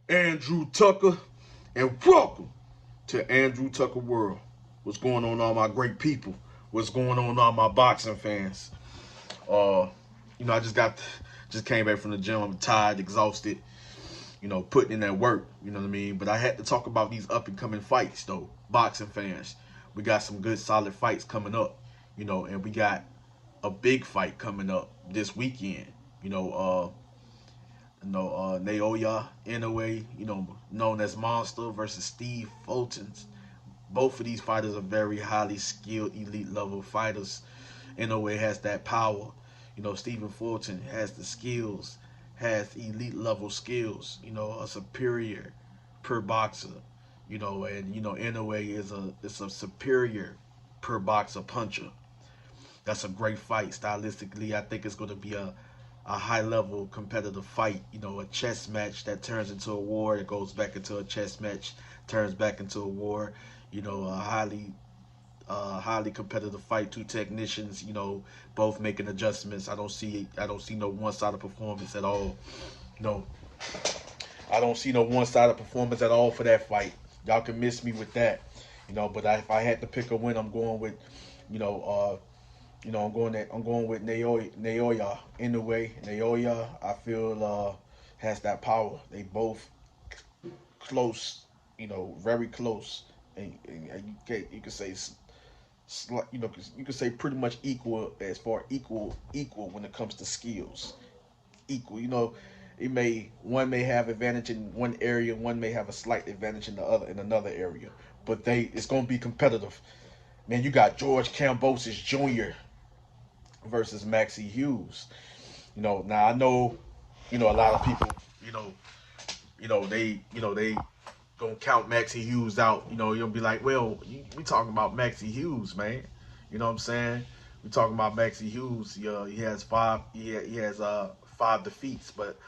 Andrew Tucker, and welcome to Andrew Tucker World. What's going on, all my great people? What's going on, all my boxing fans? Uh, I just came back from the gym. I'm tired, exhausted. Putting in that work. You know what I mean? But I had to talk about these up and coming fights, though. Boxing fans, we got some good, solid fights coming up. And we got a big fight coming up this weekend. NAOYA INOUE, known as Monster versus Steve Fulton. Both of these fighters are very highly skilled, elite level fighters. INOUE has that power. Stephen Fulton has the skills, has elite level skills. A superior per boxer. And INOUE is a superior per boxer puncher. That's a great fight stylistically. I think it's going to be a high level competitive fight, a chess match that turns into a war, that goes back into a chess match, turns back into a war, a highly competitive fight, two technicians, both making adjustments. I don't see no one-sided performance at all. No, I don't see no one-sided performance at all for that fight. Y'all can miss me with that. But if I had to pick a win, I'm going with, you know, I'm going with NAOYA INOUE. NAOYA, I feel has that power. They both close, very close, and you can say you can say pretty much equal as far equal when it comes to skills. Equal, one may have advantage in one area, one may have a slight advantage in another area, but it's gonna be competitive. Man, you got George Kambosos Jr. versus Maxi Hughes. Now I know, a lot of people, they gonna count Maxi Hughes out. You'll be like, well, we talking about Maxi Hughes, man. You know what I'm saying? We talking about Maxi Hughes. He has five defeats, but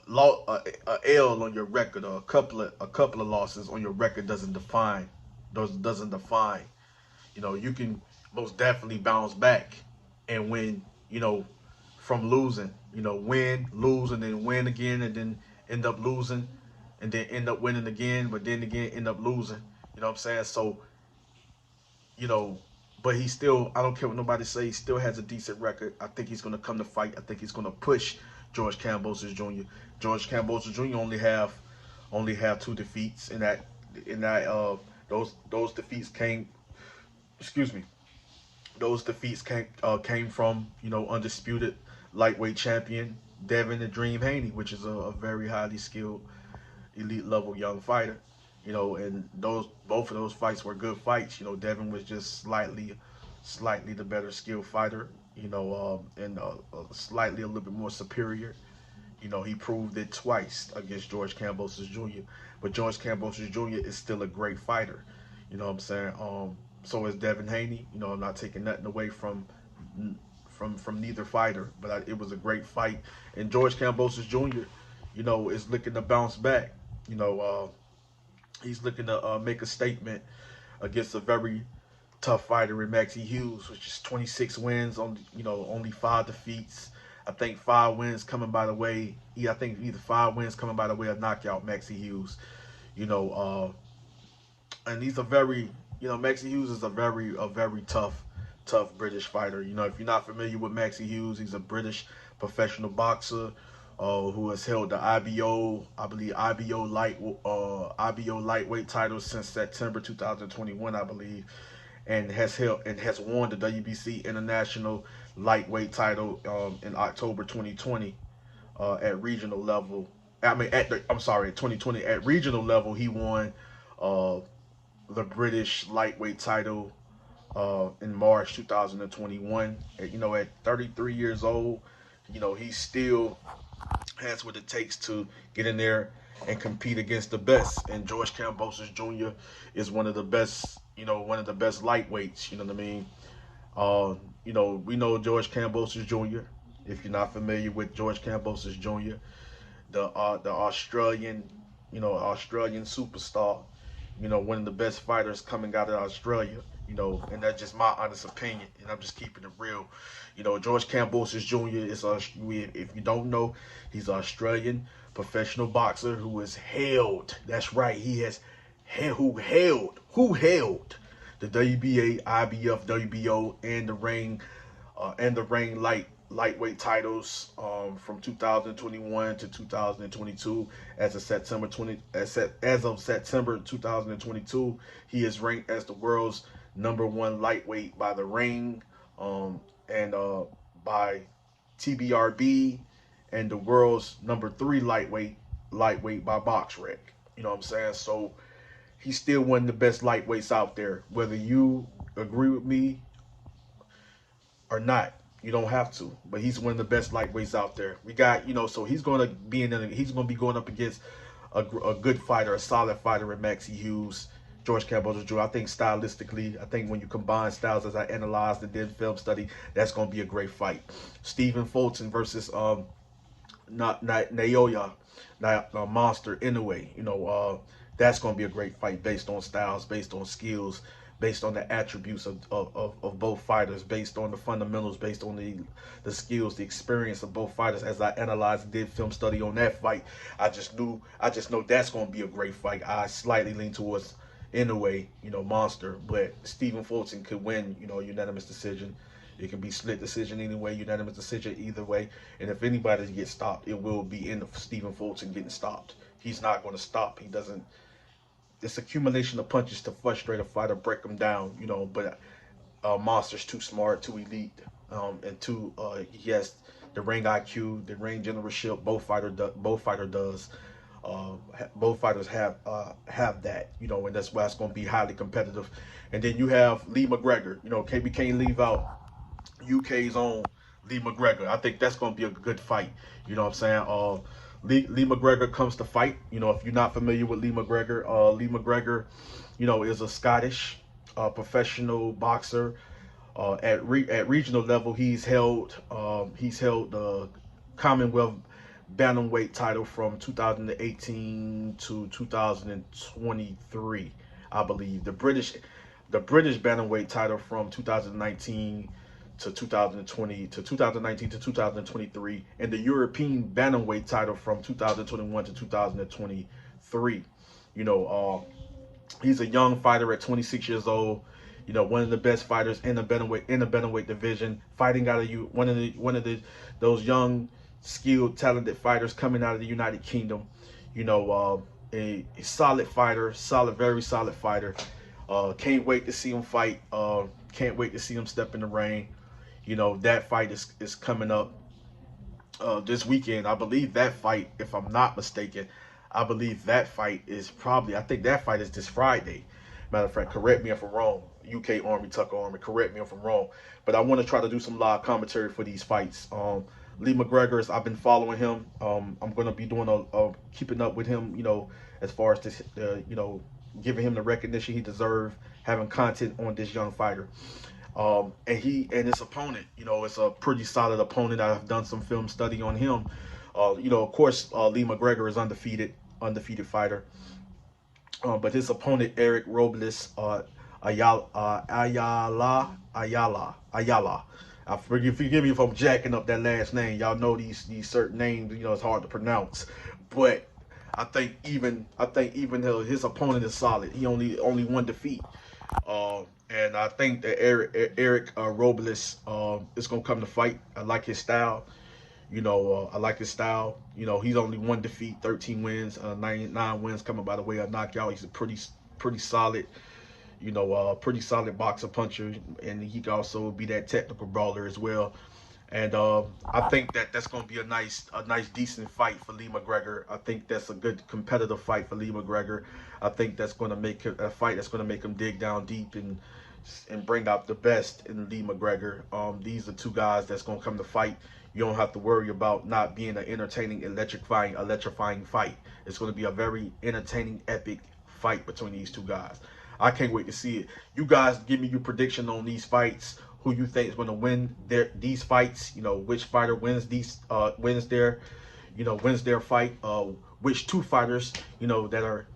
a L on your record or a couple of losses on your record doesn't define. You can most definitely bounce back and win, from losing. Win, lose, and then win again, and then end up losing, and then end up winning again, but then again end up losing. You know what I'm saying? So, you know, but he still, I don't care what nobody say, he still has a decent record. I think he's gonna come to fight. I think he's gonna push George Kambosos Jr. George Kambosos Jr. only have two defeats in that those defeats came, excuse me, those defeats came from, undisputed lightweight champion Devin the Dream Haney, which is a very highly skilled elite level young fighter. And those both of those fights were good fights. Devin was just slightly the better skilled fighter. And slightly a little bit more superior. He proved it twice against George Kambosos Jr. But George Kambosos Jr. is still a great fighter. You know what I'm saying? So is Devin Haney. I'm not taking nothing away from neither fighter, but it was a great fight. And George Kambosos Jr. Is looking to bounce back. He's looking to make a statement against a very tough fighter in Maxi Hughes, which is 26 wins on only 5 defeats. I think 5 wins coming by the way. Yeah, I think either 5 wins coming by the way of knockout Maxi Hughes. You know, and he's a very Maxi Hughes is a very tough British fighter. If you're not familiar with Maxi Hughes, he's a British professional boxer who has held the I believe IBO lightweight title since September 2021, I believe, and has won the WBC International lightweight title in October 2020 at regional level. At 2020 at regional level, he won uh, the British lightweight title in March 2021. At 33 years old, he still has what it takes to get in there and compete against the best. And George Kambosos Jr. is one of the best, one of the best lightweights. You know what I mean? We know George Kambosos Jr. If you're not familiar with George Kambosos Jr., the Australian superstar, one of the best fighters coming out of Australia, and that's just my honest opinion, and I'm just keeping it real. George Kambosos Jr. if you don't know, he's Australian, professional boxer who has held. That's right, he has who held the WBA, IBF, WBO, and the ring lightweight titles from 2021 to 2022. As of September 2022, he is ranked as the world's #1 lightweight by the ring, and by TBRB, and the world's #3 lightweight by BoxRec. You know what I'm saying? So he's still one of the best lightweights out there. Whether you agree with me or not, you don't have to. But he's one of the best lightweights out there. We got, so he's going to be going up against a good fighter, a solid fighter in Maxi Hughes, George Kambosos Jr. I think stylistically, when you combine styles as I analyzed and did film study, that's going to be a great fight. Stephen Fulton versus NAOYA Monster Inoue. That's going to be a great fight based on styles, based on skills, based on the attributes of both fighters, based on the fundamentals, based on the skills, the experience of both fighters. As I analyzed and did film study on that fight, I just know that's going to be a great fight. I slightly lean towards Inoue, Monster, but Stephen Fulton could win, unanimous decision. It can be split decision anyway, unanimous decision either way. And if anybody gets stopped, it will be in Stephen Fulton getting stopped. He's not going to stop. He doesn't. It's accumulation of punches to frustrate a fighter, break him down, but Monster's too smart, too elite, and he has the ring IQ, the ring generalship. Both fighters does. Both fighters have that, and that's why it's going to be highly competitive. And then you have Lee McGregor. We can't leave out UK's own Lee McGregor. I think that's going to be a good fight. You know what I'm saying? Lee McGregor comes to fight. If you're not familiar with Lee McGregor, is a Scottish professional boxer. At regional level, he's held the Commonwealth bantamweight title from 2018 to 2023, I believe. The British bantamweight title from 2019 to 2019 to 2023, and the European bantamweight title from 2021 to 2023. He's a young fighter at 26 years old. One of the best fighters in the bantamweight division, fighting out of one of those young, skilled, talented fighters coming out of the United Kingdom. A solid fighter, very solid fighter. Can't wait to see him fight. Can't wait to see him step in the ring. That fight is coming up this weekend. I believe that fight, if I'm not mistaken, I think that fight is this Friday. Matter of fact, correct me if I'm wrong. UK Army, Tucker Army, correct me if I'm wrong. But I want to try to do some live commentary for these fights. Lee McGregor, I've been following him. I'm going to be doing keeping up with him, as far as this, giving him the recognition he deserves, having content on this young fighter. And his opponent, it's a pretty solid opponent. I've done some film study on him. Of course, Lee McGregor is undefeated fighter. But his opponent, Erik Robles, Ayala. Forgive me if I'm jacking up that last name. Y'all know these certain names, it's hard to pronounce. But I think even his opponent is solid. He only one defeat. And I think that Erik Robles is gonna come to fight. I like his style. He's only one defeat, 13 wins, 9 wins coming by the way of knockout. He's a pretty solid, pretty solid boxer puncher, and he can also be that technical brawler as well. And I think that's going to be a nice, decent fight for Lee McGregor. I think that's a good competitive fight for Lee McGregor. I think that's going to make a fight that's going to make him dig down deep and bring out the best in Lee McGregor. These are two guys that's going to come to fight. You don't have to worry about not being an entertaining, electrifying fight. It's going to be a very entertaining, epic fight between these two guys. I can't wait to see it. You guys give me your prediction on these fights. Who you think is going to win these fights? Which fighter wins their fight? Which two fighters, that are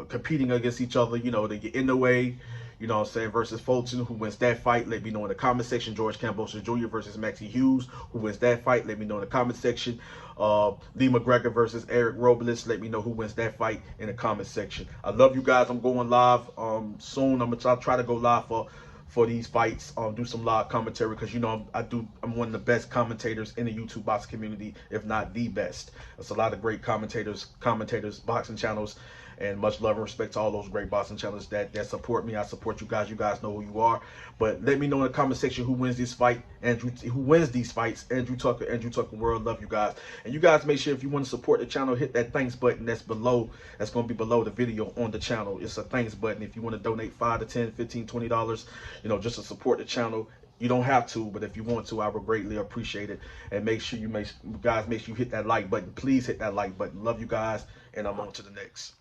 competing against each other? They get in the way. you know what I'm saying, versus Fulton. Who wins that fight? Let me know in the comment section. George Kambosos Jr. versus Maxi Hughes. Who wins that fight? Let me know in the comment section. Lee McGregor versus Erik Robles. Let me know who wins that fight in the comment section. I love you guys. I'm going live soon. I'm gonna try to go live for these fights, do some live commentary, because you know I'm one of the best commentators in the YouTube boxing community, if not the best. There's a lot of great commentators, boxing channels, and much love and respect to all those great boxing channels that support me. I support you guys. You guys know who you are. But let me know in the comment section who wins this fight. Who wins these fights? Andrew Tucker World. Love you guys. And you guys make sure, if you want to support the channel, hit that thanks button that's below. That's going to be below the video on the channel. It's a thanks button. If you want to donate $5 to $10, $15, $20, you know, just to support the channel. You don't have to, but if you want to, I would greatly appreciate it. And make sure you guys make sure you hit that like button. Please hit that like button. Love you guys, and I'm on to the next.